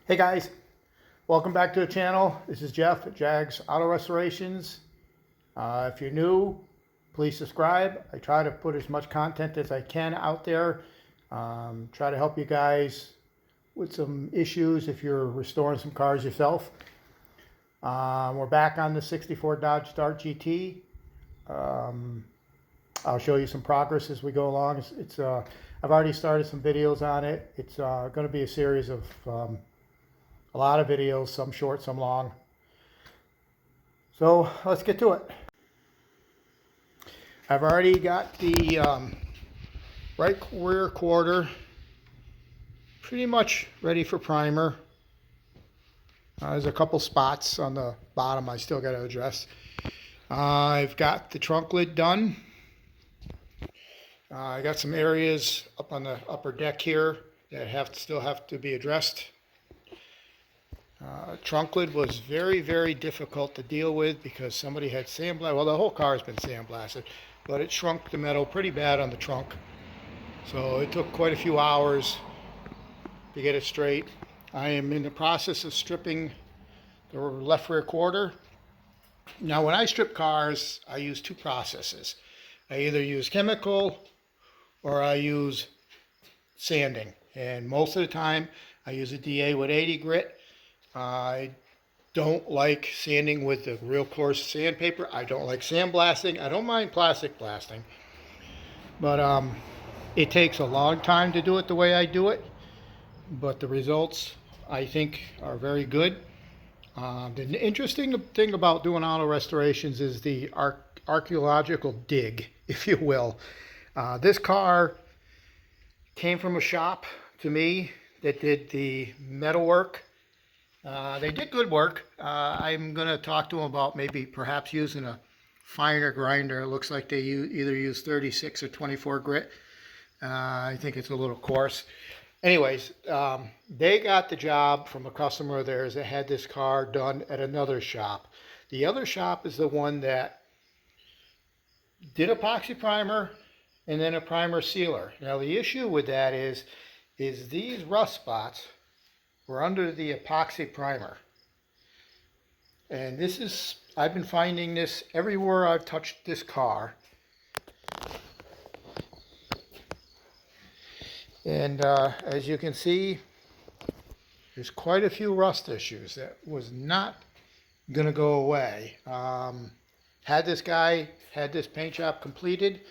Hey guys, welcome back to the channel. This is Jeff at J.A.G.s Auto Restorations. If you're new, please subscribe. I try to put as much content as I can out there. Try to help you guys with some issues if you're restoring some cars yourself. We're back on the 64 Dodge Dart GT. I'll show you some progress as we go along. I've already started some videos on it. It's going to be a series of a lot of videos, some short, some long. So let's get to it. I've already got the right rear quarter pretty much ready for primer. There's a couple spots on the bottom I still got to address. I've got the trunk lid done. I got some areas up on the upper deck here that still have to be addressed. Trunk lid was very, very difficult to deal with because somebody had sandblasted. Well, the whole car has been sandblasted, but it shrunk the metal pretty bad on the trunk. So it took quite a few hours to get it straight. I am in the process of stripping the left rear quarter. Now, when I strip cars, I use two processes. I either use chemical or I use sanding. And most of the time, I use a DA with 80 grit. I don't like sanding with the real coarse sandpaper. I don't like sandblasting. I don't mind plastic blasting. But it takes a long time to do it the way I do it. But the results, I think, are very good. The interesting thing about doing auto restorations is the archaeological dig, if you will. This car came from a shop to me that did the metal work. They did good work. I'm going to talk to them about perhaps using a finer grinder. It looks like they either use 36 or 24 grit. I think it's a little coarse. Anyways, they got the job from a customer of theirs that had this car done at another shop. The other shop is the one that did epoxy primer and then a primer sealer. Now the issue with that is these rust spots were under the epoxy primer. And I've been finding this everywhere I've touched this car. And as you can see, there's quite a few rust issues that was not gonna go away. Had this paint job completed,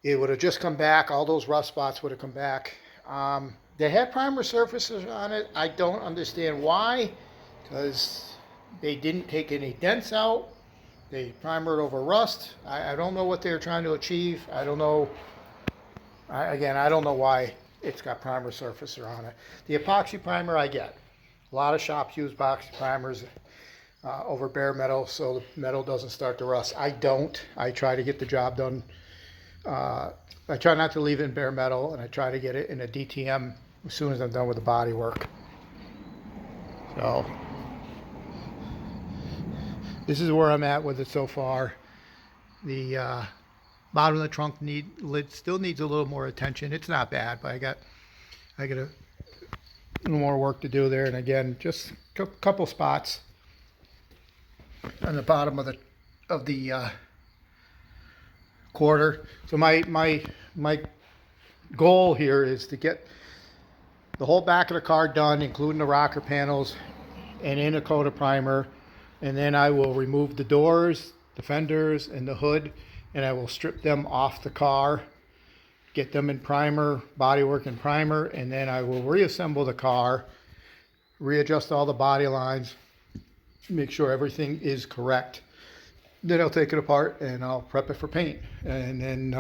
it would have just come back. All those rust spots would have come back. They had primer surfaces on it. I don't understand why, because they didn't take any dents out. They primered over rust. I don't know what they were trying to achieve. I don't know. Again, I don't know why it's got primer surfacer on it. The epoxy primer I get. A lot of shops use epoxy primers over bare metal so the metal doesn't start to rust. I don't. I try to get the job done. I try not to leave it in bare metal, and I try to get it in a DTM as soon as I'm done with the body work. So this is where I'm at with it so far. The bottom of the trunk lid still needs a little more attention. It's not bad, but I got a little more work to do there. And again, just a couple spots on the bottom of the quarter. So my goal here is to get the whole back of the car done, including the rocker panels, and in a coat of primer. And then I will remove the doors, the fenders, and the hood, and I will strip them off the car, get them in primer, bodywork in primer, and then I will reassemble the car, readjust all the body lines, make sure everything is correct. Then I'll take it apart and I'll prep it for paint. And then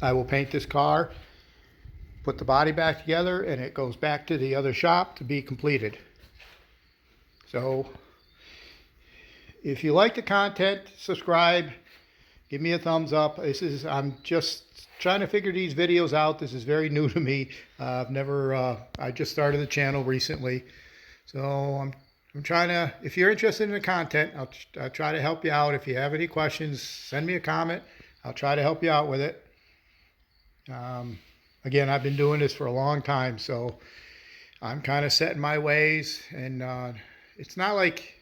I will paint this car, put the body back together, and it goes back to the other shop to be completed. So if you like the content, subscribe, give me a thumbs up. I'm just trying to figure these videos out. This is very new to me. I just started the channel recently. So I'm trying to, if you're interested in the content, I'll try to help you out. If you have any questions, send me a comment. I'll try to help you out with it. Again, I've been doing this for a long time, so I'm kind of set in my ways, and it's not like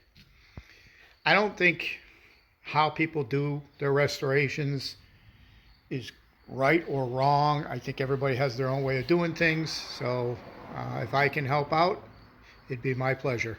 I don't think how people do their restorations is right or wrong. I think everybody has their own way of doing things. So if I can help out, it'd be my pleasure.